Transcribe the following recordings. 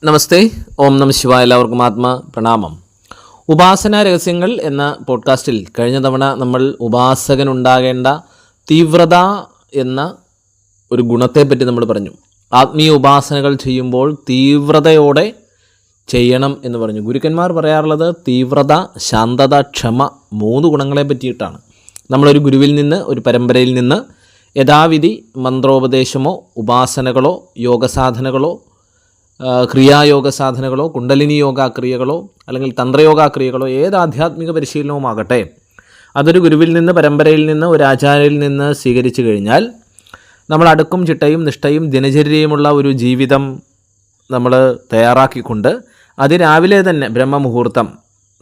നമസ്തേ, ഓം നമഃ ശിവായ. എല്ലാവർക്കും ആത്മ പ്രണാമം. ഉപാസനാ രഹസ്യങ്ങൾ എന്ന പോഡ്കാസ്റ്റിൽ കഴിഞ്ഞ തവണ നമ്മൾ ഉപാസകനുണ്ടാകേണ്ട തീവ്രത എന്ന ഒരു ഗുണത്തെപ്പറ്റി നമ്മൾ പറഞ്ഞു. ആത്മീയ ഉപാസനകൾ ചെയ്യുമ്പോൾ തീവ്രതയോടെ ചെയ്യണം എന്ന് പറഞ്ഞു. ഗുരുക്കന്മാർ പറയാറുള്ളത് തീവ്രത, ശാന്തത, ക്ഷമ, 3 ഗുണങ്ങളെ പറ്റിയിട്ടാണ്. നമ്മളൊരു ഗുരുവിൽ നിന്ന്, ഒരു പരമ്പരയിൽ നിന്ന് യഥാവിധി മന്ത്രോപദേശമോ ഉപാസനകളോ യോഗസാധനകളോ ക്രിയായോഗ സാധനകളോ കുണ്ടലിനി യോഗാക്രിയകളോ അല്ലെങ്കിൽ തന്ത്രയോഗാക്രിയകളോ ഏത് ആധ്യാത്മിക പരിശീലനവുമാകട്ടെ, അതൊരു ഗുരുവിൽ നിന്ന്, പരമ്പരയിൽ നിന്ന്, ഒരു ആചാര്യയിൽ നിന്ന് സ്വീകരിച്ചു കഴിഞ്ഞാൽ നമ്മൾ അടുക്കും ചിട്ടയും നിഷ്ഠയും ദിനചര്യയുമുള്ള ഒരു ജീവിതം നമ്മൾ തയ്യാറാക്കിക്കൊണ്ട് രാവിലെ തന്നെ ബ്രഹ്മമുഹൂർത്തം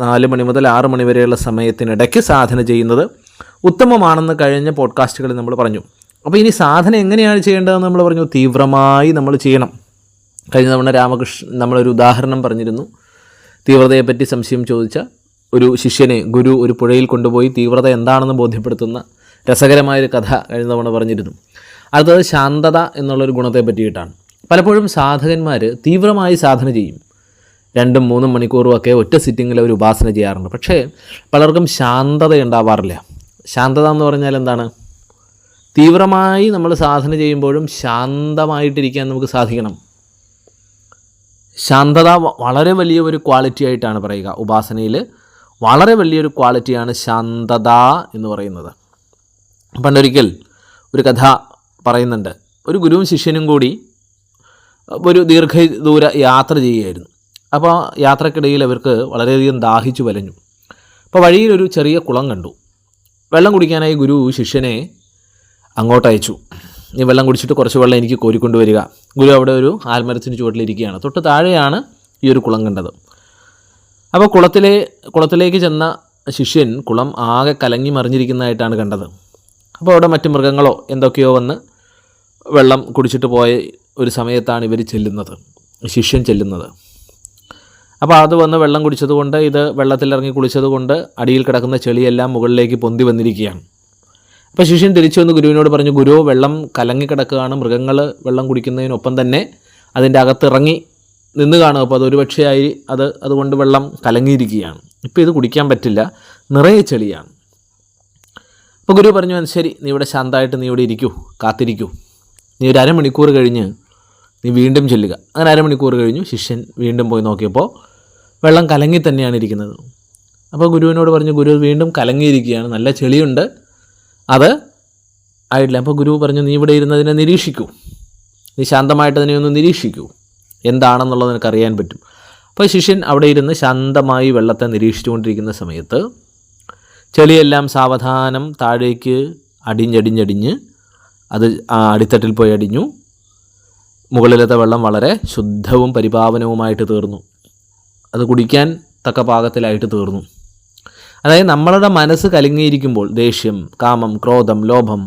4 മണി മുതൽ 6 മണി വരെയുള്ള സമയത്തിനിടയ്ക്ക് സാധന ചെയ്യുന്നത് ഉത്തമമാണെന്ന് കഴിഞ്ഞ പോഡ്കാസ്റ്റുകളിൽ നമ്മൾ പറഞ്ഞു. അപ്പോൾ ഇനി സാധന എങ്ങനെയാണ് ചെയ്യേണ്ടതെന്ന് നമ്മൾ പറഞ്ഞു. തീവ്രമായി നമ്മൾ ചെയ്യണം. കഴിഞ്ഞ തവണ നമ്മളൊരു ഉദാഹരണം പറഞ്ഞിരുന്നു. തീവ്രതയെപ്പറ്റി സംശയം ചോദിച്ച ഒരു ശിഷ്യനെ ഗുരു ഒരു പുഴയിൽ കൊണ്ടുപോയി തീവ്രത എന്താണെന്ന് ബോധ്യപ്പെടുത്തുന്ന രസകരമായൊരു കഥ കഴിഞ്ഞ തവണ പറഞ്ഞിരുന്നു. അത് ശാന്തത എന്നുള്ളൊരു ഗുണത്തെ പറ്റിയിട്ടാണ്. പലപ്പോഴും സാധകന്മാർ തീവ്രമായി സാധന ചെയ്യും. 2-3 മണിക്കൂറും ഒക്കെ ഒറ്റ സിറ്റിങ്ങിൽ അവർ ഉപാസന ചെയ്യാറുണ്ട്. പക്ഷേ പലർക്കും ശാന്തത ഉണ്ടാവാറില്ല. ശാന്തത എന്ന് പറഞ്ഞാൽ എന്താണ്? തീവ്രമായി നമ്മൾ സാധന ചെയ്യുമ്പോഴും ശാന്തമായിട്ടിരിക്കാൻ നമുക്ക് സാധിക്കണം. ശാന്തത വളരെ വലിയ ഒരു ക്വാളിറ്റി ആയിട്ടാണ് പറയുക. ഉപാസനയിൽ വളരെ വലിയൊരു ക്വാളിറ്റിയാണ് ശാന്തത എന്ന് പറയുന്നത്. പണ്ടൊരിക്കൽ ഒരു കഥ പറയുന്നുണ്ട്. ഒരു ഗുരുവും ശിഷ്യനും കൂടി ഒരു ദീർഘദൂര യാത്ര ചെയ്യുകയായിരുന്നു. അപ്പോൾ യാത്രക്കിടയിൽ അവർക്ക് വളരെയധികം ദാഹിച്ചു വലഞ്ഞു. അപ്പോൾ വഴിയിലൊരു ചെറിയ കുളം കണ്ടു. വെള്ളം കുടിക്കാനായി ഗുരു ശിഷ്യനെ അങ്ങോട്ട് അയച്ചു. ഈ വെള്ളം കുടിച്ചിട്ട് കുറച്ച് വെള്ളം എനിക്ക് കോരിക്കൊണ്ട് വരിക. ഗുരു അവിടെ ഒരു ആൽമരത്തിന് ചുവട്ടിലിരിക്കുകയാണ്. തൊട്ട് താഴെയാണ് ഈ ഒരു കുളം കണ്ടത്. അപ്പോൾ കുളത്തിലേക്ക് ചെന്ന ശിഷ്യൻ കുളം ആകെ കലങ്ങി മറിഞ്ഞിരിക്കുന്നതായിട്ടാണ് കണ്ടത്. അപ്പോൾ അവിടെ മറ്റ് മൃഗങ്ങളോ എന്തൊക്കെയോ വന്ന് വെള്ളം കുടിച്ചിട്ട് പോയ ഒരു സമയത്താണ് ശിഷ്യൻ ചെല്ലുന്നത്. അപ്പോൾ അത് വന്ന് വെള്ളം കുടിച്ചതുകൊണ്ട്, ഇത് വെള്ളത്തിലിറങ്ങി കുളിച്ചതുകൊണ്ട് അടിയിൽ കിടക്കുന്ന ചെളിയെല്ലാം മുകളിലേക്ക് പൊന്തി വന്നിരിക്കുകയാണ്. അപ്പോൾ ശിഷ്യൻ തിരിച്ചു വന്ന് ഗുരുവിനോട് പറഞ്ഞു, ഗുരു, വെള്ളം കലങ്ങിക്കിടക്കുകയാണ്. മൃഗങ്ങൾ വെള്ളം കുടിക്കുന്നതിനൊപ്പം തന്നെ അതിൻ്റെ അകത്തിറങ്ങി നിന്ന് കാണും. അപ്പോൾ അതൊരു പക്ഷേ അതുകൊണ്ട് വെള്ളം കലങ്ങിയിരിക്കുകയാണ്. ഇപ്പോൾ ഇത് കുടിക്കാൻ പറ്റില്ല, നിറയെ ചെളിയാണ്. അപ്പോൾ ഗുരു പറഞ്ഞു, ശരി, നീ ഇവിടെ ശാന്തമായിട്ട് നീ ഇവിടെ ഇരിക്കൂ, കാത്തിരിക്കൂ. നീ ഒരു 1/2 മണിക്കൂർ കഴിഞ്ഞ് നീ വീണ്ടും ചെല്ലുക. അങ്ങനെ 1/2 മണിക്കൂർ കഴിഞ്ഞു. ശിഷ്യൻ വീണ്ടും പോയി നോക്കിയപ്പോൾ വെള്ളം കലങ്ങി തന്നെയാണ് ഇരിക്കുന്നത്. അപ്പോൾ ഗുരുവിനോട് പറഞ്ഞു, ഗുരു, വീണ്ടും കലങ്ങിയിരിക്കുകയാണ്, നല്ല ചെളിയുണ്ട്, അത് ആയിട്ടില്ല. അപ്പോൾ ഗുരു പറഞ്ഞു, നീ ഇവിടെ ഇരുന്നതിനെ നിരീക്ഷിക്കൂ, നീ ശാന്തമായിട്ട് അതിനെ ഒന്ന് നിരീക്ഷിക്കൂ, എന്താണെന്നുള്ളത് നിനക്ക് അറിയാൻ പറ്റും. അപ്പോൾ ശിഷ്യൻ അവിടെ ഇരുന്ന് ശാന്തമായി വെള്ളത്തെ നിരീക്ഷിച്ചുകൊണ്ടിരിക്കുന്ന സമയത്ത് ചെളിയെല്ലാം സാവധാനം താഴേക്ക് അടിഞ്ഞടിഞ്ഞ് അത് അടിത്തട്ടിൽ പോയി അടിഞ്ഞു. മുകളിലത്തെ വെള്ളം വളരെ ശുദ്ധവും പരിപാവനവുമായിട്ട് തീർന്നു. അത് കുടിക്കാൻ തക്ക പാകത്തിലായിട്ട് തീർന്നു. അതായത് നമ്മളുടെ മനസ്സ് കലങ്ങിയിരിക്കുമ്പോൾ ദേഷ്യം, കാമം, ക്രോധം, ലോഭം,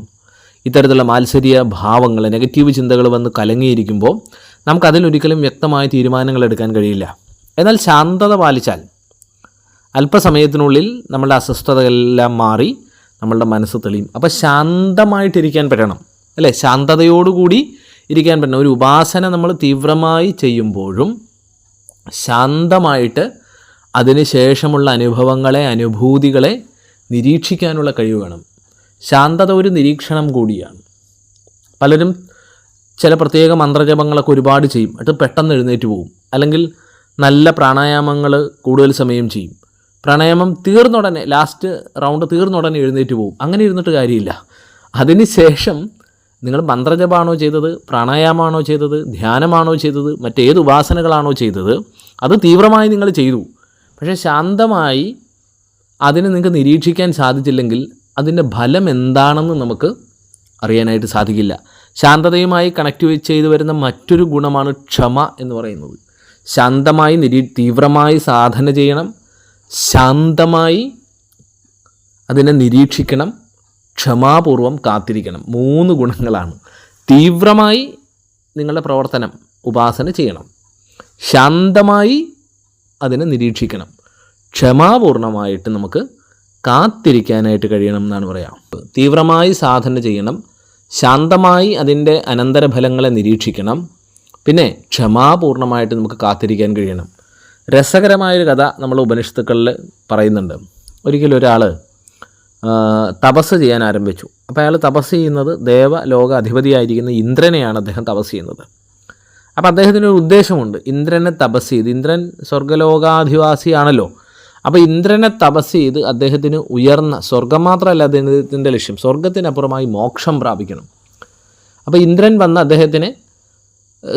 ഇത്തരത്തിലുള്ള മാത്സര്യ ഭാവങ്ങൾ, നെഗറ്റീവ് ചിന്തകൾ വന്ന് കലങ്ങിയിരിക്കുമ്പോൾ നമുക്കതിലൊരിക്കലും വ്യക്തമായ തീരുമാനങ്ങൾ എടുക്കാൻ കഴിയില്ല. എന്നാൽ ശാന്തത പാലിച്ചാൽ അല്പസമയത്തിനുള്ളിൽ നമ്മളുടെ അസ്വസ്ഥതകളെല്ലാം മാറി നമ്മളുടെ മനസ്സ് തെളിയും. അപ്പോൾ ശാന്തമായിട്ടിരിക്കാൻ പറ്റണം, അല്ലേ? ശാന്തതയോടുകൂടി ഇരിക്കാൻ പറ്റണം. ഒരു ഉപാസന നമ്മൾ തീവ്രമായി ചെയ്യുമ്പോഴും ശാന്തമായിട്ട് അതിനുശേഷമുള്ള അനുഭൂതികളെ നിരീക്ഷിക്കാനുള്ള കഴിവ് വേണം. ശാന്തത ഒരു നിരീക്ഷണം കൂടിയാണ്. പലരും ചില പ്രത്യേക മന്ത്രജപങ്ങളൊക്കെ ഒരുപാട് ചെയ്യും, അത് പെട്ടെന്ന് എഴുന്നേറ്റ് പോകും. അല്ലെങ്കിൽ നല്ല പ്രാണായാമങ്ങൾ കൂടുതൽ സമയം ചെയ്യും. പ്രാണായാമം തീർന്നുടനെ, ലാസ്റ്റ് റൗണ്ട് തീർന്നുടനെ എഴുന്നേറ്റ് പോകും. അങ്ങനെ ഇരുന്നിട്ട് കാര്യമില്ല. അതിനുശേഷം നിങ്ങൾ മന്ത്രജപമാണോ ചെയ്തത്, പ്രാണായാമമാണോ ചെയ്തത്, ധ്യാനമാണോ ചെയ്തത്, മറ്റേത് ഉപാസനകളാണോ ചെയ്തത്, അത് തീവ്രമായി നിങ്ങൾ ചെയ്തു. പക്ഷേ ശാന്തമായി അതിനെ നിങ്ങൾക്ക് നിരീക്ഷിക്കാൻ സാധിച്ചില്ലെങ്കിൽ അതിൻ്റെ ഫലം എന്താണെന്ന് നമുക്ക് അറിയാനായിട്ട് സാധിക്കില്ല. ശാന്തതയുമായി കണക്ട് ചെയ്ത് വരുന്ന മറ്റൊരു ഗുണമാണ് ക്ഷമ എന്ന് പറയുന്നത്. ശാന്തമായി തീവ്രമായി സാധന ചെയ്യണം, ശാന്തമായി അതിനെ നിരീക്ഷിക്കണം, ക്ഷമാപൂർവം കാത്തിരിക്കണം. 3 ഗുണങ്ങളാണ്. തീവ്രമായി നിങ്ങളുടെ പ്രവർത്തനം, ഉപാസന ചെയ്യണം, ശാന്തമായി അതിനെ നിരീക്ഷിക്കണം, ക്ഷമാപൂർണമായിട്ട് നമുക്ക് കാത്തിരിക്കാനായിട്ട് കഴിയണം എന്നാണ് പറയാം. തീവ്രമായി സാധന ചെയ്യണം, ശാന്തമായി അതിൻ്റെ അനന്തരഫലങ്ങളെ നിരീക്ഷിക്കണം, പിന്നെ ക്ഷമാപൂർണ്ണമായിട്ട് നമുക്ക് കാത്തിരിക്കാൻ കഴിയണം. രസകരമായൊരു കഥ നമ്മൾ ഉപനിഷത്തുക്കളിൽ പറയുന്നുണ്ട്. ഒരിക്കലും ഒരാൾ തപസ് ചെയ്യാൻ ആരംഭിച്ചു. അപ്പോൾ അയാൾ തപസ് ചെയ്യുന്നത് ദേവലോക അധിപതിയായിരിക്കുന്ന ഇന്ദ്രനെയാണ് അദ്ദേഹം തപസ് ചെയ്യുന്നത്. അപ്പോൾ അദ്ദേഹത്തിനൊരു ഉദ്ദേശമുണ്ട്. ഇന്ദ്രനെ തപസ് ചെയ്ത്, ഇന്ദ്രൻ സ്വർഗ്ഗലോകാധിവാസിയാണല്ലോ, അപ്പോൾ ഇന്ദ്രനെ തപസ് ചെയ്ത് അദ്ദേഹത്തിന് ഉയർന്ന സ്വർഗം മാത്രമല്ല അദ്ദേഹത്തിൻ്റെ ലക്ഷ്യം, സ്വർഗത്തിനപ്പുറമായി മോക്ഷം പ്രാപിക്കണം. അപ്പോൾ ഇന്ദ്രൻ വന്ന് അദ്ദേഹത്തിനെ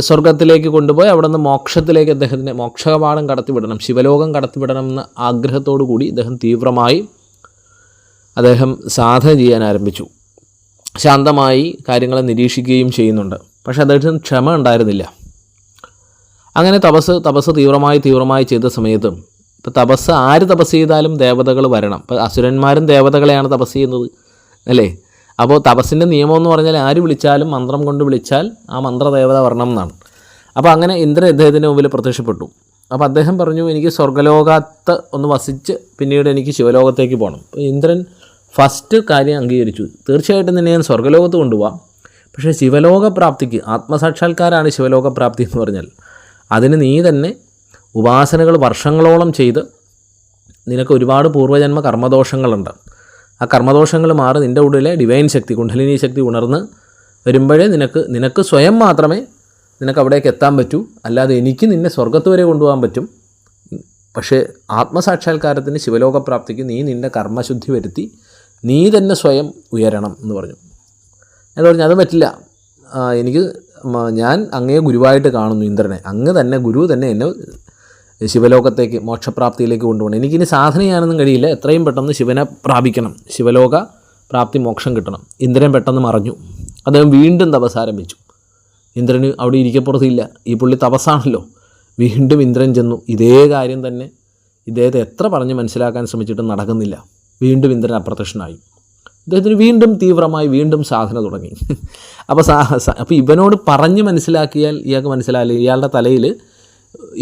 സ്വർഗത്തിലേക്ക് കൊണ്ടുപോയി അവിടെ നിന്ന് മോക്ഷത്തിലേക്ക് അദ്ദേഹത്തിനെ മോക്ഷകവാടം കടത്തിവിടണം, ശിവലോകം കടത്തിവിടണം എന്ന ആഗ്രഹത്തോടു കൂടി തീവ്രമായി അദ്ദേഹം സാധന ചെയ്യാൻ ആരംഭിച്ചു. ശാന്തമായി കാര്യങ്ങളെ നിരീക്ഷിക്കുകയും ചെയ്യുന്നുണ്ട്. പക്ഷേ അദ്ദേഹത്തിന് ക്ഷമ ഉണ്ടായിരുന്നില്ല. അങ്ങനെ തപസ് തീവ്രമായി ചെയ്ത സമയത്തും, ഇപ്പോൾ തപസ് ആര് തപസ് ചെയ്താലും ദേവതകൾ വരണം. ഇപ്പോൾ അസുരന്മാരും ദേവതകളെയാണ് തപസ് ചെയ്യുന്നത് അല്ലേ? അപ്പോൾ തപസ്സിൻ്റെ നിയമം എന്ന് പറഞ്ഞാൽ ആര് വിളിച്ചാലും, മന്ത്രം കൊണ്ട് വിളിച്ചാൽ ആ മന്ത്രദേവത വരണം എന്നാണ്. അപ്പോൾ അങ്ങനെ ഇന്ദ്രൻ അദ്ദേഹത്തിൻ്റെ മുമ്പിൽ പ്രത്യക്ഷപ്പെട്ടു. അപ്പോൾ അദ്ദേഹം പറഞ്ഞു, എനിക്ക് സ്വർഗ്ഗലോകത്ത് ഒന്ന് വസിച്ച് പിന്നീട് എനിക്ക് ശിവലോകത്തേക്ക് പോകണം. അപ്പോൾ ഇന്ദ്രൻ ഫസ്റ്റ് കാര്യം അംഗീകരിച്ചു. തീർച്ചയായിട്ടും തന്നെ ഞാൻ സ്വർഗ്ഗലോകത്ത് കൊണ്ടുപോകാം, പക്ഷേ ശിവലോകപ്രാപ്തിക്ക്, ആത്മസാക്ഷാത്കാരമാണ് ശിവലോകപ്രാപ്തി എന്ന് പറഞ്ഞാൽ, അതിന് നീ തന്നെ ഉപാസനകൾ വർഷങ്ങളോളം ചെയ്ത് നിനക്ക് ഒരുപാട് പൂർവ്വജന്മ കർമ്മദോഷങ്ങളുണ്ട്. ആ കർമ്മദോഷങ്ങൾ മാറി നിൻ്റെ ഉള്ളിലെ ഡിവൈൻ ശക്തി, കുണ്ഡലിനി ശക്തി ഉണർന്ന് വരുമ്പോഴേ നിനക്ക് സ്വയം മാത്രമേ നിനക്ക് അവിടേക്ക് എത്താൻ പറ്റൂ. അല്ലാതെ എനിക്ക് നിന്നെ സ്വർഗത്ത് വരെ കൊണ്ടുപോകാൻ പറ്റും, പക്ഷേ ആത്മസാക്ഷാത്കാരത്തിന് ശിവലോകപ്രാപ്തിക്ക് നീ നിൻ്റെ കർമ്മശുദ്ധി വരുത്തി നീ തന്നെ സ്വയം ഉയരണം എന്ന് പറഞ്ഞു. എന്ന് പറഞ്ഞു അത് പറ്റില്ല, ഞാൻ അങ്ങയെ ഗുരുവായിട്ട് കാണുന്നു ഇന്ദ്രനെ, അങ്ങ് തന്നെ ഗുരു തന്നെ എന്നെ ശിവലോകത്തേക്ക് മോക്ഷപ്രാപ്തിയിലേക്ക് കൊണ്ടുപോകണം. എനിക്കിനി സാധന ചെയ്യാനൊന്നും കഴിയില്ല, എത്രയും പെട്ടെന്ന് ശിവനെ പ്രാപിക്കണം, ശിവലോക പ്രാപ്തി മോക്ഷം കിട്ടണം. ഇന്ദ്രൻ പെട്ടെന്ന് മറഞ്ഞു. അദ്ദേഹം വീണ്ടും തപസ് ആരംഭിച്ചു. ഇന്ദ്രന് അവിടെ ഇരിക്കപ്പുറത്തില്ല, ഈ പുള്ളി തപസ്സാണല്ലോ. വീണ്ടും ഇന്ദ്രൻ ചെന്നു. ഇതേ കാര്യം തന്നെ ഇദ്ദേഹത്തെ എത്ര പറഞ്ഞ് മനസ്സിലാക്കാൻ ശ്രമിച്ചിട്ടും നടക്കുന്നില്ല. വീണ്ടും ഇന്ദ്രൻ അപ്രത്യക്ഷനായി. ഇദ്ദേഹത്തിന് വീണ്ടും തീവ്രമായി വീണ്ടും സാധന തുടങ്ങി. അപ്പോൾ ഇവനോട് പറഞ്ഞ് മനസ്സിലാക്കിയാൽ ഇയാൾക്ക് മനസ്സിലായില്ല. ഇയാളുടെ തലയിൽ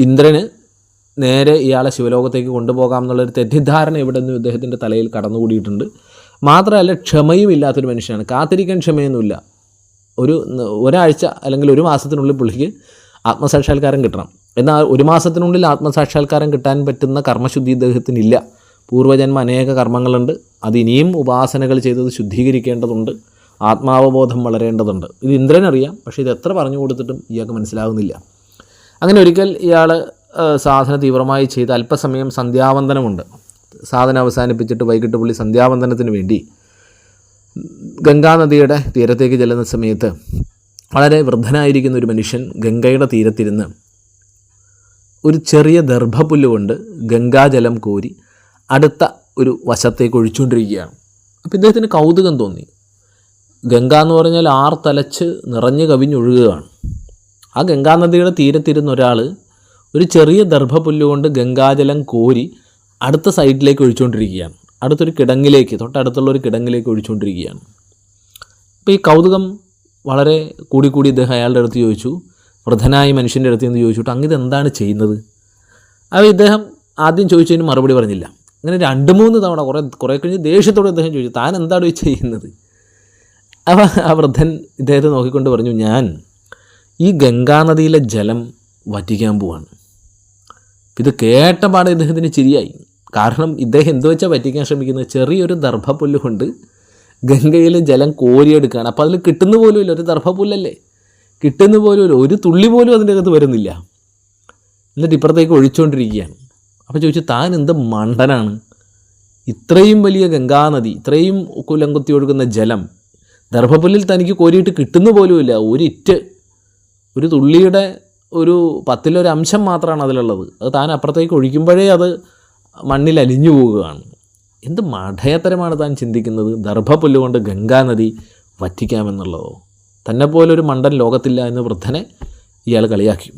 ഇന്ദ്രന് നേരെ ഇയാളെ ശിവലോകത്തേക്ക് കൊണ്ടുപോകാം എന്നുള്ളൊരു തെറ്റിദ്ധാരണ ഇവിടെ നിന്ന് ഇദ്ദേഹത്തിൻ്റെ തലയിൽ കടന്നുകൂടിയിട്ടുണ്ട്. മാത്രമല്ല ക്ഷമയും ഇല്ലാത്തൊരു മനുഷ്യനാണ്. കാത്തിരിക്കാൻ ക്ഷമയൊന്നുമില്ല. ഒരാഴ്ച അല്ലെങ്കിൽ ഒരു മാസത്തിനുള്ളിൽ പുള്ളിക്ക് ആത്മസാക്ഷാത്കാരം കിട്ടണം. എന്നാൽ ഒരു മാസത്തിനുള്ളിൽ ആത്മസാക്ഷാത്കാരം കിട്ടാൻ പറ്റുന്ന കർമ്മശുദ്ധി ഇദ്ദേഹത്തിനില്ല. പൂർവ്വജന്മ അനേക കർമ്മങ്ങളുണ്ട്, അതിനിയും ഉപാസനകൾ ചെയ്തത് ശുദ്ധീകരിക്കേണ്ടതുണ്ട്, ആത്മാവബോധം വളരേണ്ടതുണ്ട്. ഇത് ഇന്ദ്രനറിയാം, പക്ഷേ ഇത് എത്ര പറഞ്ഞു കൊടുത്തിട്ടും ഇയാൾക്ക് മനസ്സിലാകുന്നില്ല. അങ്ങനെ ഒരിക്കൽ ഇയാൾ സാധന തീവ്രമായി ചെയ്ത് അല്പസമയം സന്ധ്യാവന്ദനമുണ്ട്. സാധന അവസാനിപ്പിച്ചിട്ട് വൈകിട്ട് പുള്ളി സന്ധ്യാവന്ദനത്തിന് വേണ്ടി ഗംഗാനദിയുടെ തീരത്തേക്ക് ചെല്ലുന്ന സമയത്ത് വളരെ വൃദ്ധനായിരിക്കുന്ന ഒരു മനുഷ്യൻ ഗംഗയുടെ തീരത്തിരുന്ന് ഒരു ചെറിയ ദർഭപ്പുല്ല് കൊണ്ട് ഗംഗാജലം കോരി അടുത്ത ഒരു വശത്തേക്ക് ഒഴിച്ചുകൊണ്ടിരിക്കുകയാണ്. അപ്പോൾ ഇദ്ദേഹത്തിന് കൗതുകം തോന്നി. ഗംഗ എന്ന് പറഞ്ഞാൽ ആർത്തലച്ച് നിറഞ്ഞു കവിഞ്ഞൊഴുകുകയാണ്. ആ ഗംഗാനദിയുടെ തീരത്തിരുന്ന ഒരാൾ ഒരു ചെറിയ ദർഭപ്പുല്ല് കൊണ്ട് ഗംഗാജലം കോരി അടുത്ത സൈഡിലേക്ക് ഒഴിച്ചുകൊണ്ടിരിക്കുകയാണ്. അടുത്തൊരു കിടങ്ങിലേക്ക്, തൊട്ടടുത്തുള്ളൊരു കിടങ്ങിലേക്ക് ഒഴിച്ചുകൊണ്ടിരിക്കുകയാണ്. അപ്പോൾ ഈ കൗതുകം വളരെ കൂടി ഇദ്ദേഹം അയാളുടെ അടുത്ത് ചോദിച്ചു, വൃദ്ധനായ മനുഷ്യൻ്റെ അടുത്ത് നിന്ന് ചോദിച്ചിട്ട് അങ്ങ് ഇതെന്താണ് ചെയ്യുന്നത്? അപ്പോൾ ഇദ്ദേഹം ആദ്യം ചോദിച്ചതിന് മറുപടി പറഞ്ഞില്ല. അങ്ങനെ 2-3 തവണ കുറേ കഴിഞ്ഞ് ദേഷ്യത്തോടെ അദ്ദേഹം ചോദിച്ചു, താൻ എന്താണ് ചെയ്യുന്നത്? അപ്പോൾ ആ വൃദ്ധൻ ഇദ്ദേഹത്തെ നോക്കിക്കൊണ്ട് പറഞ്ഞു, ഞാൻ ഈ ഗംഗാനദിയിലെ ജലം വറ്റിക്കാൻ പോവാണ്. ഇത് കേട്ടപാടെ ഇദ്ദേഹത്തിന് ചിരിയായി. കാരണം ഇദ്ദേഹം എന്തു വെച്ചാൽ വറ്റിക്കാൻ ശ്രമിക്കുന്നത്, ചെറിയൊരു ദർഭപ്പുല്ല് കൊണ്ട് ഗംഗയിലെ ജലം കോരിയെടുക്കുകയാണ്. അപ്പോൾ അതിൽ കിട്ടുന്ന പോലുമില്ല, ഒരു ദർഭപ്പുല്ലല്ലേ, കിട്ടുന്ന പോലുമില്ല, ഒരു തുള്ളി പോലും അതിൻ്റെ അകത്ത് വരുന്നില്ല. എന്നിട്ട് ഇപ്പുറത്തേക്ക് ഒഴിച്ചുകൊണ്ടിരിക്കുകയാണ്. അപ്പോൾ ചോദിച്ചു, താൻ എന്ത് മണ്ടനാണ്, ഇത്രയും വലിയ ഗംഗാനദി, ഇത്രയും കുലംകുത്തി ഒഴുകുന്ന ജലം ദർഭപ്പുല്ലിൽ തനിക്ക് കോരിയിട്ട് കിട്ടുന്ന പോലുമില്ല, ഒരു തുള്ളിയുടെ ഒരു 10-ൽ 1 അംശം മാത്രമാണ് അതിലുള്ളത്. അത് താൻ അപ്പുറത്തേക്ക് ഒഴിക്കുമ്പോഴേ അത് മണ്ണിൽ അലിഞ്ഞു പോവുകയാണ്. എന്ത് മഠയത്തരമാണ് താൻ ചിന്തിക്കുന്നത്, ദർഭപ്പുല്ല് കൊണ്ട് ഗംഗാനദി വറ്റിക്കാമെന്നുള്ളതോ? തന്നെപ്പോലൊരു മണ്ടൻ ലോകത്തില്ല എന്ന് വൃദ്ധനെ ഇയാൾ കളിയാക്കി.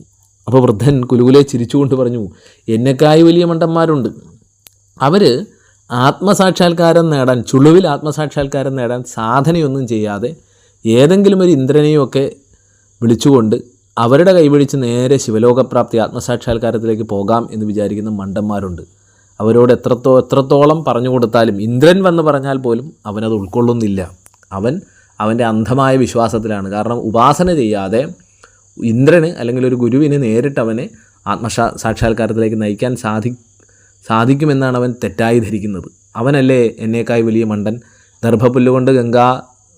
അപ്പോൾ വൃദ്ധൻ കുലുകുലെ ചിരിച്ചുകൊണ്ട് പറഞ്ഞു, എന്നെക്കായി വലിയ മണ്ടന്മാരുണ്ട്. അവർ ആത്മസാക്ഷാത്കാരം നേടാൻ, ചുളുവിൽ ആത്മസാക്ഷാത്കാരം നേടാൻ സാധനയൊന്നും ചെയ്യാതെ ഏതെങ്കിലും ഒരു ഇന്ദ്രനെയൊക്കെ വിളിച്ചുകൊണ്ട് അവരുടെ കൈപിടിച്ച് നേരെ ശിവലോകപ്രാപ്തി ആത്മസാക്ഷാത്കാരത്തിലേക്ക് പോകാം എന്ന് വിചാരിക്കുന്ന മണ്ടന്മാരുണ്ട്. അവരോട് എത്രത്തോളം പറഞ്ഞു കൊടുത്താലും, ഇന്ദ്രൻ വന്ന് പറഞ്ഞാൽ പോലും അവനത് ഉൾക്കൊള്ളുന്നില്ല. അവൻ്റെ അന്ധമായ വിശ്വാസത്തിലാണ്. കാരണം ഉപാസന ചെയ്യാതെ ഇന്ദ്രന് അല്ലെങ്കിൽ ഒരു ഗുരുവിന് നേരിട്ട് അവനെ സാക്ഷാത്കാരത്തിലേക്ക് നയിക്കാൻ സാധിക്കുമെന്നാണ് അവൻ തെറ്റായി ധരിക്കുന്നത്. അവനല്ലേ എന്നേക്കായി വലിയ മണ്ടൻ, ദർഭപ്പുല്ലുകൊണ്ട് ഗംഗാ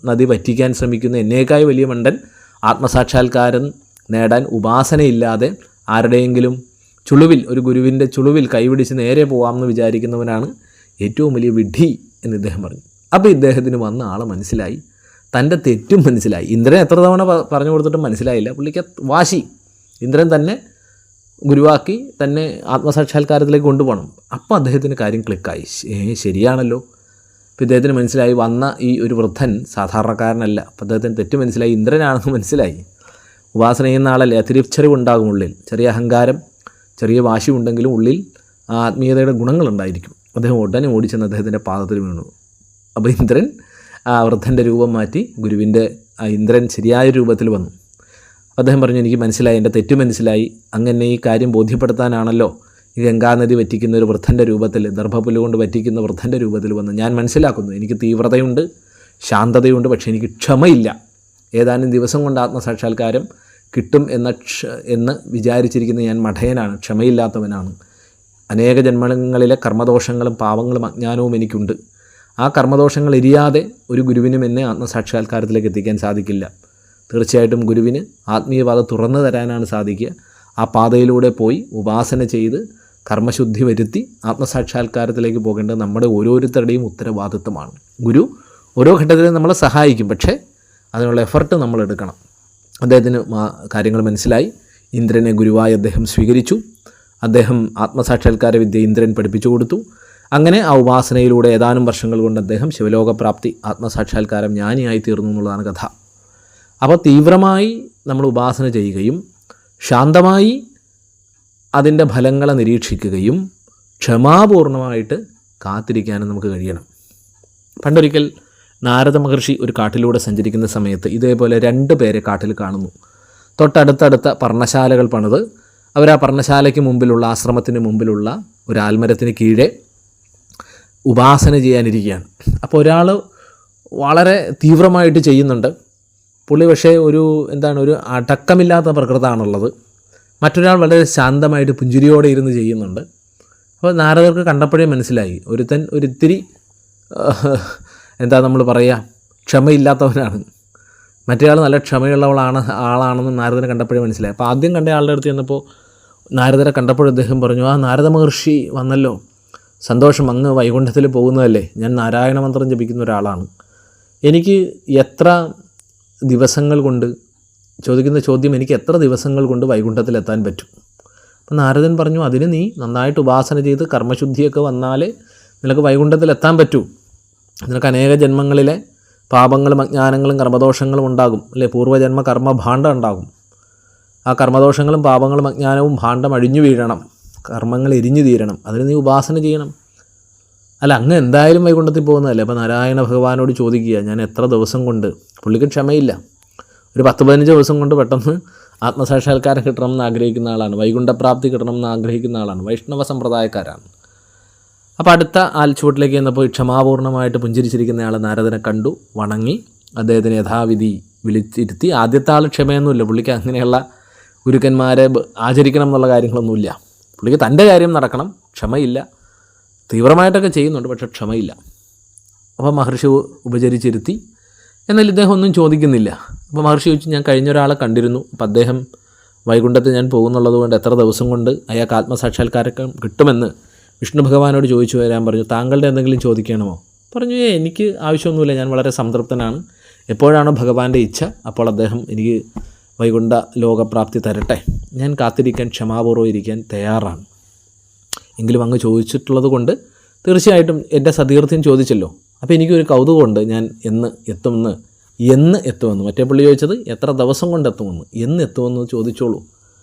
നദി വറ്റിക്കാൻ ശ്രമിക്കുന്ന എന്നേക്കായി വലിയ മണ്ടൻ. ആത്മസാക്ഷാത്കാരം നേടാൻ ഉപാസനയില്ലാതെ ആരുടെയെങ്കിലും ചുളുവിൽ, ഒരു ഗുരുവിൻ്റെ ചുളുവിൽ കൈപിടിച്ച് നേരെ പോകാമെന്ന് വിചാരിക്കുന്നവനാണ് ഏറ്റവും വലിയ വിഡ്ഢി എന്ന് ഇദ്ദേഹം പറഞ്ഞു. അപ്പോൾ ഇദ്ദേഹത്തിന് വന്ന ആളെ മനസ്സിലായി, തൻ്റെ തെറ്റും മനസ്സിലായി. ഇന്ദ്രൻ എത്ര തവണ പറഞ്ഞു കൊടുത്തിട്ടും മനസ്സിലായില്ല. പുള്ളിക്ക് വാശി, ഇന്ദ്രൻ തന്നെ ഗുരുവാക്കി തന്നെ ആത്മസാക്ഷാത്കാരത്തിലേക്ക് കൊണ്ടുപോകണം. അപ്പോൾ അദ്ദേഹത്തിന് കാര്യം ക്ലിക്കായി. ശരിയാണല്ലോ. അപ്പോൾ ഇദ്ദേഹത്തിന് മനസ്സിലായി വന്ന ഈ ഒരു വൃദ്ധൻ സാധാരണക്കാരനല്ല. അപ്പോൾ അദ്ദേഹത്തിന് തെറ്റ് മനസ്സിലായി, ഇന്ദ്രനാണെന്ന് മനസ്സിലായി. ഉപാസന ചെയ്യുന്ന ആളല്ലേ, തിരിച്ചറിവുണ്ടാകും ഉള്ളിൽ. ചെറിയ അഹങ്കാരം, ചെറിയ വാശി ഉണ്ടെങ്കിലും ഉള്ളിൽ ആത്മീയതയുടെ ഗുണങ്ങളുണ്ടായിരിക്കും. അദ്ദേഹം ഉടനെ ഓടിച്ചെന്ന് അദ്ദേഹത്തിൻ്റെ പാദത്തിൽ വീണു. അപ്പോൾ ഇന്ദ്രൻ ആ വൃദ്ധൻ്റെ രൂപം മാറ്റി ഇന്ദ്രൻ ശരിയായ രൂപത്തിൽ വന്നു. അദ്ദേഹം പറഞ്ഞു, എനിക്ക് മനസ്സിലായി, എൻ്റെ തെറ്റ് മനസ്സിലായി. അങ്ങനെ ഈ കാര്യം ബോധ്യപ്പെടുത്താനാണല്ലോ ഈ ഗംഗാനദി വറ്റിക്കുന്ന ഒരു വൃദ്ധൻ്റെ രൂപത്തിൽ, ദർഭപ്പുല്ല് കൊണ്ട് വറ്റിക്കുന്ന വൃദ്ധൻ്റെ രൂപത്തിൽ വന്ന് ഞാൻ മനസ്സിലാക്കുന്നു. എനിക്ക് തീവ്രതയുണ്ട്, ശാന്തതയുണ്ട്, പക്ഷേ എനിക്ക് ക്ഷമയില്ല. ഏതാനും ദിവസം കൊണ്ട് ആത്മസാക്ഷാത്കാരം കിട്ടും എന്ന് വിചാരിച്ചിരിക്കുന്ന ഞാൻ മഠയനാണ്, ക്ഷമയില്ലാത്തവനാണ്. അനേക ജന്മങ്ങളിലെ കർമ്മദോഷങ്ങളും പാവങ്ങളും അജ്ഞാനവും എനിക്കുണ്ട്. ആ കർമ്മദോഷങ്ങൾ എരിയാതെ ഒരു ഗുരുവിനും എന്നെ ആത്മസാക്ഷാത്കാരത്തിലേക്ക് എത്തിക്കാൻ സാധിക്കില്ല. തീർച്ചയായിട്ടും ഗുരുവിന് ആത്മീയപാത തുറന്നു തരാനാണ് സാധിക്കുക. ആ പാതയിലൂടെ പോയി ഉപാസന ചെയ്ത് കർമ്മശുദ്ധി വരുത്തി ആത്മസാക്ഷാത്കാരത്തിലേക്ക് പോകേണ്ടത് നമ്മുടെ ഓരോരുത്തരുടെയും ഉത്തരവാദിത്വമാണ്. ഗുരു ഓരോ ഘട്ടത്തിലും നമ്മളെ സഹായിക്കും, പക്ഷേ അതിനുള്ള എഫർട്ട് നമ്മൾ എടുക്കണം. അദ്ദേഹത്തിന് കാര്യങ്ങൾ മനസ്സിലായി. ഇന്ദ്രനെ ഗുരുവായി അദ്ദേഹം സ്വീകരിച്ചു. അദ്ദേഹം ആത്മസാക്ഷാത്കാര വിദ്യ ഇന്ദ്രൻ പഠിപ്പിച്ചു കൊടുത്തു. അങ്ങനെ ആ ഉപാസനയിലൂടെ ഏതാനും വർഷങ്ങൾ കൊണ്ട് അദ്ദേഹം ശിവലോകപ്രാപ്തി, ആത്മസാക്ഷാത്കാരം ജ്ഞാനിയായി തീർന്നു എന്നുള്ളതാണ് കഥ. അപ്പോൾ തീവ്രമായി നമ്മൾ ഉപാസന ചെയ്യുകയും ശാന്തമായി അതിൻ്റെ ഫലങ്ങളെ നിരീക്ഷിക്കുകയും ക്ഷമാപൂർണമായിട്ട് കാത്തിരിക്കാനും നമുക്ക് കഴിയണം. പണ്ടൊരിക്കൽ നാരദ മഹർഷി ഒരു കാട്ടിലൂടെ സഞ്ചരിക്കുന്ന സമയത്ത് ഇതേപോലെ 2 പേരെ കാട്ടിൽ കാണുന്നു. തൊട്ടടുത്തടുത്ത പർണശാലകൾ പണിത് അവർ ആ പർണശാലയ്ക്ക് മുമ്പിലുള്ള, ആശ്രമത്തിന് മുമ്പിലുള്ള ഒരു ആൽമരത്തിന് കീഴെ ഉപാസന ചെയ്യാനിരിക്കുകയാണ്. അപ്പോൾ ഒരാൾ വളരെ തീവ്രമായിട്ട് ചെയ്യുന്നുണ്ട്. പുള്ളി പക്ഷേ ഒരു അടക്കമില്ലാത്ത പ്രകൃതമാണുള്ളത്. മറ്റൊരാൾ വളരെ ശാന്തമായിട്ട് പുഞ്ചിരിയോടെ ഇരുന്ന് ചെയ്യുന്നുണ്ട്. അപ്പോൾ നാരദർക്ക് കണ്ടപ്പോഴേ മനസ്സിലായി, ഒരുത്തൻ ഒരിത്തിരി നമ്മൾ പറയുക, ക്ഷമയില്ലാത്തവനാണ്. മറ്റേയാൾ നല്ല ക്ഷമയുള്ളവളാണ് ആളാണെന്ന് നാരദനെ കണ്ടപ്പോഴേ മനസ്സിലായി. അപ്പോൾ ആദ്യം കണ്ട ആളുടെ അടുത്ത് ചെന്നപ്പോൾ നാരദരെ കണ്ടപ്പോൾ അദ്ദേഹം പറഞ്ഞു, ആ നാരദ മഹർഷി വന്നല്ലോ, സന്തോഷം, അങ്ങ് വൈകുണ്ഠത്തിൽ പോകുന്നതല്ലേ? ഞാൻ നാരായണ മന്ത്രം ജപിക്കുന്ന ഒരാളാണ്. എനിക്ക് എത്ര ദിവസങ്ങൾ കൊണ്ട്, ചോദിക്കുന്ന ചോദ്യം, എനിക്ക് എത്ര ദിവസങ്ങൾ കൊണ്ട് വൈകുണ്ഠത്തിലെത്താൻ പറ്റും? അപ്പം നാരദൻ പറഞ്ഞു, അതിന് നീ നന്നായിട്ട് ഉപാസന ചെയ്ത് കർമ്മശുദ്ധിയൊക്കെ വന്നാലേ നിനക്ക് വൈകുണ്ഠത്തിലെത്താൻ പറ്റൂ. നിനക്ക് അനേക ജന്മങ്ങളിലെ പാപങ്ങളും അജ്ഞാനങ്ങളും കർമ്മദോഷങ്ങളും ഉണ്ടാകും, അല്ലേ? പൂർവ്വജന്മ കർമ്മഭാണ്ഡം ഉണ്ടാകും. ആ കർമ്മദോഷങ്ങളും പാപങ്ങളും അജ്ഞാനവും ഭാണ്ഡം അഴിഞ്ഞു വീഴണം, കർമ്മങ്ങൾ എരിഞ്ഞു തീരണം. അതിന് നീ ഉപാസന ചെയ്യണം. അല്ല, അങ്ങ് എന്തായാലും വൈകുണ്ഠത്തിൽ പോകുന്നതല്ലേ? അപ്പോൾ നാരായണ ഭഗവാനോട് ചോദിക്കുക, ഞാൻ എത്ര ദിവസം കൊണ്ട്? പുള്ളിക്ക് ക്ഷമയില്ല. ഒരു 10-15 ദിവസം കൊണ്ട് പെട്ടെന്ന് ആത്മസാക്ഷാത്കാരം കിട്ടണമെന്ന് ആഗ്രഹിക്കുന്ന ആളാണ്, വൈകുണ്ഠപ്രാപ്തി കിട്ടണമെന്ന് ആഗ്രഹിക്കുന്ന ആളാണ്, വൈഷ്ണവ സമ്പ്രദായക്കാരാണ്. അപ്പോൾ അടുത്ത ആൽച്ചുവട്ടിലേക്ക് ചെന്നപ്പോൾ ക്ഷമാപൂർണ്ണമായിട്ട് പുഞ്ചിരിച്ചിരിക്കുന്നയാൾ നാരദനെ കണ്ടു, വണങ്ങി, അദ്ദേഹത്തിന് യഥാവിധി വിളിച്ചിരുത്തി. ആദ്യത്തെ ആൾ ക്ഷമയൊന്നുമില്ല, പുള്ളിക്ക് അങ്ങനെയുള്ള ഗുരുക്കന്മാരെ ആചരിക്കണം എന്നുള്ള കാര്യങ്ങളൊന്നുമില്ല. പുള്ളിക്ക് തൻ്റെ കാര്യം നടക്കണം, ക്ഷമയില്ല. തീവ്രമായിട്ടൊക്കെ ചെയ്യുന്നുണ്ട്, പക്ഷേ ക്ഷമയില്ല. അപ്പോൾ മഹർഷി ഉപചരിച്ചിരുത്തി. എന്നാൽ ഇദ്ദേഹം ഒന്നും ചോദിക്കുന്നില്ല. അപ്പോൾ മഹർഷി ചോദിച്ചു, ഞാൻ കഴിഞ്ഞ ഒരാളെ കണ്ടിരുന്നു, അപ്പോൾ അദ്ദേഹം വൈകുണ്ഠത്തിൽ ഞാൻ പോകുന്നുള്ളത് കൊണ്ട് എത്ര ദിവസം കൊണ്ട് അയാൾക്ക് ആത്മസാക്ഷാത്കാരം കിട്ടുമെന്ന് വിഷ്ണു ഭഗവാനോട് ചോദിച്ചു വരാൻ പറഞ്ഞു. താങ്കളുടെ എന്തെങ്കിലും ചോദിക്കണമോ? പറഞ്ഞു, എനിക്ക് ആവശ്യമൊന്നുമില്ല, ഞാൻ വളരെ സംതൃപ്തനാണ്. എപ്പോഴാണോ ഭഗവാന്റെ ഇച്ഛ അപ്പോൾ അദ്ദേഹം എനിക്ക് വൈകുണ്ഠ ലോകപ്രാപ്തി തരട്ടെ. ഞാൻ കാത്തിരിക്കാൻ, ക്ഷമാപൂർവ്വം ഇരിക്കാൻ തയ്യാറാണ്. എങ്കിലും അങ്ങ് ചോദിച്ചിട്ടുള്ളത് കൊണ്ട് തീർച്ചയായിട്ടും എൻ്റെ സതീർത്ഥ്യം ചോദിച്ചല്ലോ, അപ്പോൾ എനിക്കൊരു കൗതുകമുണ്ട്, ഞാൻ എന്ന് എത്തുമെന്ന്. മറ്റേ പുള്ളി ചോദിച്ചത് എത്ര ദിവസം കൊണ്ട് എത്തുമെന്ന്, എന്ന് എത്തുമെന്ന് ചോദിച്ചോളൂ.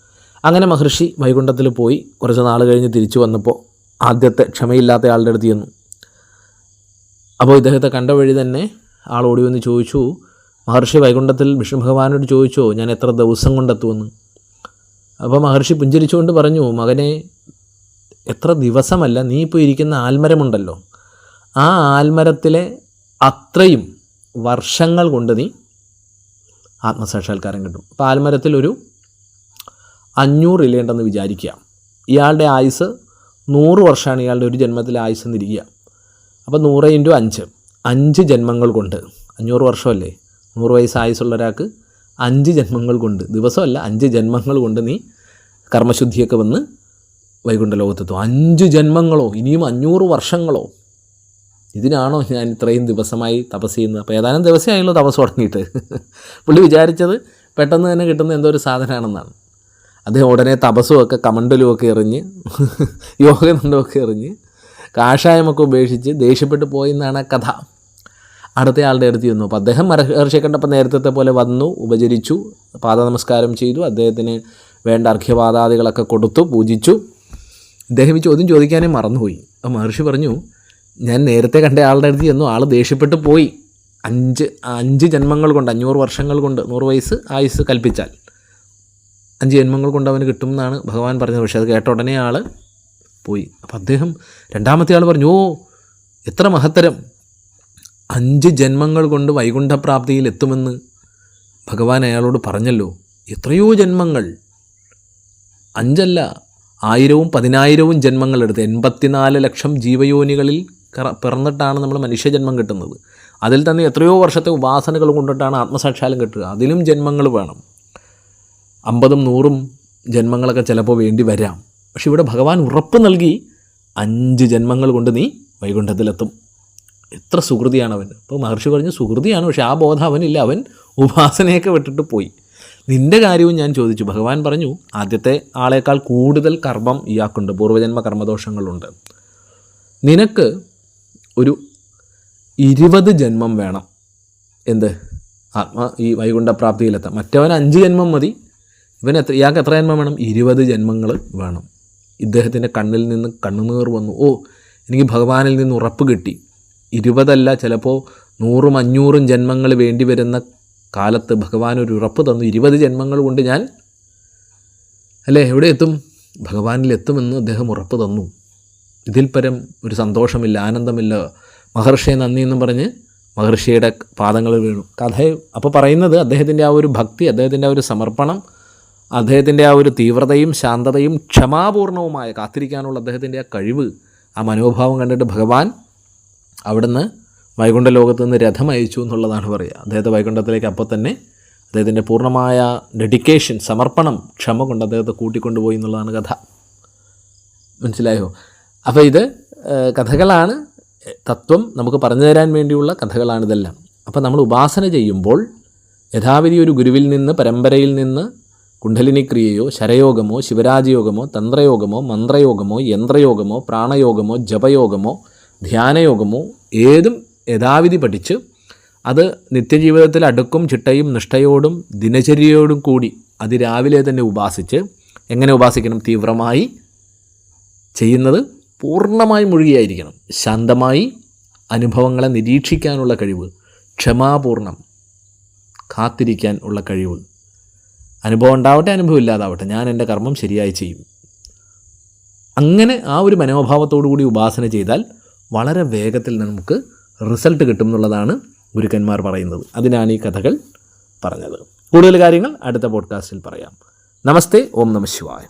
അങ്ങനെ മഹർഷി വൈകുണ്ഠത്തിൽ പോയി കുറച്ച് നാൾ കഴിഞ്ഞ് തിരിച്ചു വന്നപ്പോൾ ആദ്യത്തെ ക്ഷമയില്ലാത്ത ആളുടെ അടുത്ത് ചെന്നു. അപ്പോൾ ഇദ്ദേഹത്തെ കണ്ട വഴി തന്നെ ആൾ ഓടി വന്ന് ചോദിച്ചു, മഹർഷി വൈകുണ്ഠത്തിൽ വിഷ്ണു ഭഗവാനോട് ചോദിച്ചോ ഞാൻ എത്ര ദിവസം കൊണ്ടെത്തുമെന്ന്? അപ്പോൾ മഹർഷി പുഞ്ചിരിച്ചുകൊണ്ട് പറഞ്ഞു, മകനെ, എത്ര ദിവസമല്ല, നീ ഇപ്പോൾ ഇരിക്കുന്ന ആൽമരമുണ്ടല്ലോ, ആ ആൽമരത്തിലെ അത്രയും വർഷങ്ങൾ കൊണ്ട് നീ ആത്മസാക്ഷാത്കാരം കിട്ടും. അപ്പോൾ ആൽമരത്തിൽ ഒരു 500 ഇലയുണ്ടെന്ന് വിചാരിക്കുക. ഇയാളുടെ ആയുസ് 100 വർഷമാണ് ഇയാളുടെ ഒരു ജന്മത്തിലെ ആയുസ് എന്നിരിക്കുക. അപ്പോൾ 100 × 5 ജന്മങ്ങൾ കൊണ്ട് 500 വർഷമല്ലേ, 100 വയസ്സ് ആയുസുള്ള ഒരാൾക്ക് 5 ജന്മങ്ങൾ കൊണ്ട്, ദിവസമല്ല 5 ജന്മങ്ങൾ കൊണ്ട് നീ കർമ്മശുദ്ധിയൊക്കെ വന്ന് വൈകുണ്ഠ ലോകത്തെത്തും. 5 ജന്മങ്ങളോ ഇനിയും 500 വർഷങ്ങളോ? ഇതിനാണോ ഞാൻ ഇത്രയും ദിവസമായി തപസ് ചെയ്യുന്നത്? അപ്പോൾ ഏതാനും ദിവസമായുള്ളൂ തപസ് തുടങ്ങിയിട്ട്. പുള്ളി വിചാരിച്ചത് പെട്ടെന്ന് തന്നെ കിട്ടുന്ന എന്തോ ഒരു സാധനമാണെന്നാണ്. അദ്ദേഹം ഉടനെ തപസ്സുമൊക്കെ കമണ്ടലുമൊക്കെ എറിഞ്ഞ് യോഗദണ്ഡമൊക്കെ എറിഞ്ഞ് കാഷായമൊക്കെ ഉപേക്ഷിച്ച് ദേഷ്യപ്പെട്ട് പോയെന്നാണ് ആ കഥ. അടുത്ത ആളുടെ അടുത്ത് ചെന്നു. അപ്പോൾ അദ്ദേഹം മഹർഷിയെ കണ്ടപ്പോൾ നേരത്തെ പോലെ വന്നു, ഉപചരിച്ചു, പാദനമസ്കാരം ചെയ്തു, അദ്ദേഹത്തിന് വേണ്ട അർഘ്യപാദാദികളൊക്കെ കൊടുത്തു, പൂജിച്ചു. ഇദ്ദേഹം ഈ ചോദ്യം ചോദിക്കാനേ മറന്നുപോയി. അപ്പോൾ മഹർഷി പറഞ്ഞു, ഞാൻ നേരത്തെ കണ്ട ആളുടെ അടുത്ത് ചെന്നു, ആൾ ദേഷ്യപ്പെട്ട് പോയി. 5 ജന്മങ്ങൾ കൊണ്ട് 500 വർഷങ്ങൾ കൊണ്ട് 100 വയസ്സ് ആയുസ് കൽപ്പിച്ചാൽ 5 ജന്മങ്ങൾ കൊണ്ട് അവന് കിട്ടും എന്നാണ് ഭഗവാൻ പറഞ്ഞത്. പക്ഷേ അത് കേട്ട ഉടനെ ആൾ പോയി. അപ്പോൾ അദ്ദേഹം രണ്ടാമത്തെ ആൾ പറഞ്ഞു, ഓ എത്ര മഹത്തരം, 5 ജന്മങ്ങൾ കൊണ്ട് വൈകുണ്ഠപ്രാപ്തിയിൽ എത്തുമെന്ന് ഭഗവാൻ അയാളോട് പറഞ്ഞല്ലോ. എത്രയോ ജന്മങ്ങൾ, 5 അല്ല 1000ഉം 10,000ഉം ജന്മങ്ങളെടുത്ത് 84 ലക്ഷം ജീവയോനികളിൽ പിറന്നിട്ടാണ് നമ്മൾ മനുഷ്യജന്മം കിട്ടുന്നത്. അതിൽ തന്നെ എത്രയോ വർഷത്തെ ഉപാസനകൾ കൊണ്ടിട്ടാണ് ആത്മസാക്ഷാത്കാരം കിട്ടുക. അതിലും ജന്മങ്ങൾ വേണം, 50ഉം 100ഉം ജന്മങ്ങളൊക്കെ ചിലപ്പോൾ വേണ്ടി വരാം. പക്ഷെ ഇവിടെ ഭഗവാൻ ഉറപ്പ് നൽകി 5 ജന്മങ്ങൾ കൊണ്ട് നീ വൈകുണ്ഠത്തിലെത്തും. എത്ര സുഹൃതിയാണ് അവൻ. അപ്പോൾ മഹർഷി പറഞ്ഞു, സുഹൃതിയാണ്, പക്ഷേ ആ ബോധം അവനില്ല, അവൻ ഉപാസനയൊക്കെ വിട്ടിട്ട് പോയി. നിൻ്റെ കാര്യവും ഞാൻ ചോദിച്ചു. ഭഗവാൻ പറഞ്ഞു, ആദ്യത്തെ ആളേക്കാൾ കൂടുതൽ കർമ്മം ഇയാൾക്കുണ്ട്, പൂർവ്വജന്മ കർമ്മദോഷങ്ങളുണ്ട്. നിനക്ക് ഒരു 20 ജന്മം വേണം. എന്ത് ഈ വൈകുണ്ഠപ്രാപ്തിയിലെത്താം. മറ്റവൻ 5 ജന്മം മതി, ഇയാൾക്ക് എത്ര ജന്മം വേണം? 20 ജന്മങ്ങൾ വേണം. ഇദ്ദേഹത്തിൻ്റെ കണ്ണിൽ നിന്ന് കണ്ണുനീർ വന്നു. ഓ എനിക്ക് ഭഗവാനിൽ നിന്ന് ഉറപ്പ് കിട്ടി, 20 അല്ല ചിലപ്പോൾ 100ഉം 500ഉം ജന്മങ്ങൾ വേണ്ടി വരുന്ന കാലത്ത് ഭഗവാൻ ഒരു ഉറപ്പ് തന്നു, 20 ജന്മങ്ങൾ കൊണ്ട് ഞാൻ എവിടെ എത്തും? ഭഗവാനിലെത്തുമെന്ന് അദ്ദേഹം ഉറപ്പ് തന്നു. ഇതിൽ പരം ഒരു സന്തോഷമില്ല, ആനന്ദമില്ല. മഹർഷിയെ നന്ദി എന്നും പറഞ്ഞ് മഹർഷിയുടെ പാദങ്ങൾ വീണു. കഥ അപ്പോൾ പറയുന്നത് അദ്ദേഹത്തിൻ്റെ ആ ഒരു ഭക്തി, അദ്ദേഹത്തിൻ്റെ ആ ഒരു സമർപ്പണം, അദ്ദേഹത്തിൻ്റെ ആ ഒരു തീവ്രതയും ശാന്തതയും ക്ഷമാപൂർണവുമായ കാത്തിരിക്കാനുള്ള അദ്ദേഹത്തിൻ്റെ ആ കഴിവ്, ആ മനോഭാവം കണ്ടിട്ട് ഭഗവാൻ അവിടുന്ന് വൈകുണ്ഠ ലോകത്ത് നിന്ന് രഥം അയച്ചു എന്നുള്ളതാണ് പറയുക. അദ്ദേഹത്തെ വൈകുണ്ഠത്തിലേക്ക് അപ്പോൾ തന്നെ അദ്ദേഹത്തിൻ്റെ പൂർണ്ണമായ ഡെഡിക്കേഷൻ, സമർപ്പണം, ക്ഷമ കൊണ്ട് അദ്ദേഹത്തെ കൂട്ടിക്കൊണ്ടുപോയി എന്നുള്ളതാണ് കഥ. മനസ്സിലായോ? അപ്പോൾ ഇത് കഥകളാണ്, തത്വം നമുക്ക് പറഞ്ഞു തരാൻ വേണ്ടിയുള്ള കഥകളാണിതെല്ലാം. അപ്പോൾ നമ്മൾ ഉപാസന ചെയ്യുമ്പോൾ യഥാവിധി ഒരു ഗുരുവിൽ നിന്ന്, പരമ്പരയിൽ നിന്ന് കുണ്ഡലിനി ക്രിയയോ ശരയോഗമോ ശിവരാജയോഗമോ തന്ത്രയോഗമോ മന്ത്രയോഗമോ യന്ത്രയോഗമോ പ്രാണയോഗമോ ജപയോഗമോ ധ്യാനയോഗമോ ഏതും യഥാവിധി പഠിച്ച് അത് നിത്യജീവിതത്തിൽ അടുക്കും ചിട്ടയും നിഷ്ഠയോടും ദിനചര്യയോടും കൂടി അതിരാവിലെ തന്നെ ഉപാസിച്ച്, എങ്ങനെ ഉപാസിക്കണം? തീവ്രമായി ചെയ്യുന്നത് പൂർണ്ണമായി മുഴുകിയായിരിക്കണം. ശാന്തമായി അനുഭവങ്ങളെ നിരീക്ഷിക്കാനുള്ള കഴിവ്, ക്ഷമാപൂർണം കാത്തിരിക്കാൻ ഉള്ള കഴിവ്. അനുഭവം ഉണ്ടാവട്ടെ, അനുഭവം ഇല്ലാതാവട്ടെ, ഞാൻ എൻ്റെ കർമ്മം ശരിയായി ചെയ്യും. അങ്ങനെ ആ ഒരു മനോഭാവത്തോടു കൂടി ഉപാസന ചെയ്താൽ വളരെ വേഗത്തിൽ നമുക്ക് റിസൾട്ട് കിട്ടും എന്നുള്ളതാണ് ഗുരുക്കന്മാർ പറയുന്നത്. അതിനാണ് ഈ കഥകൾ പറഞ്ഞത്. കൂടുതൽ കാര്യങ്ങൾ അടുത്ത പോഡ്കാസ്റ്റിൽ പറയാം. നമസ്തേ. ഓം നമഃ ശിവായ.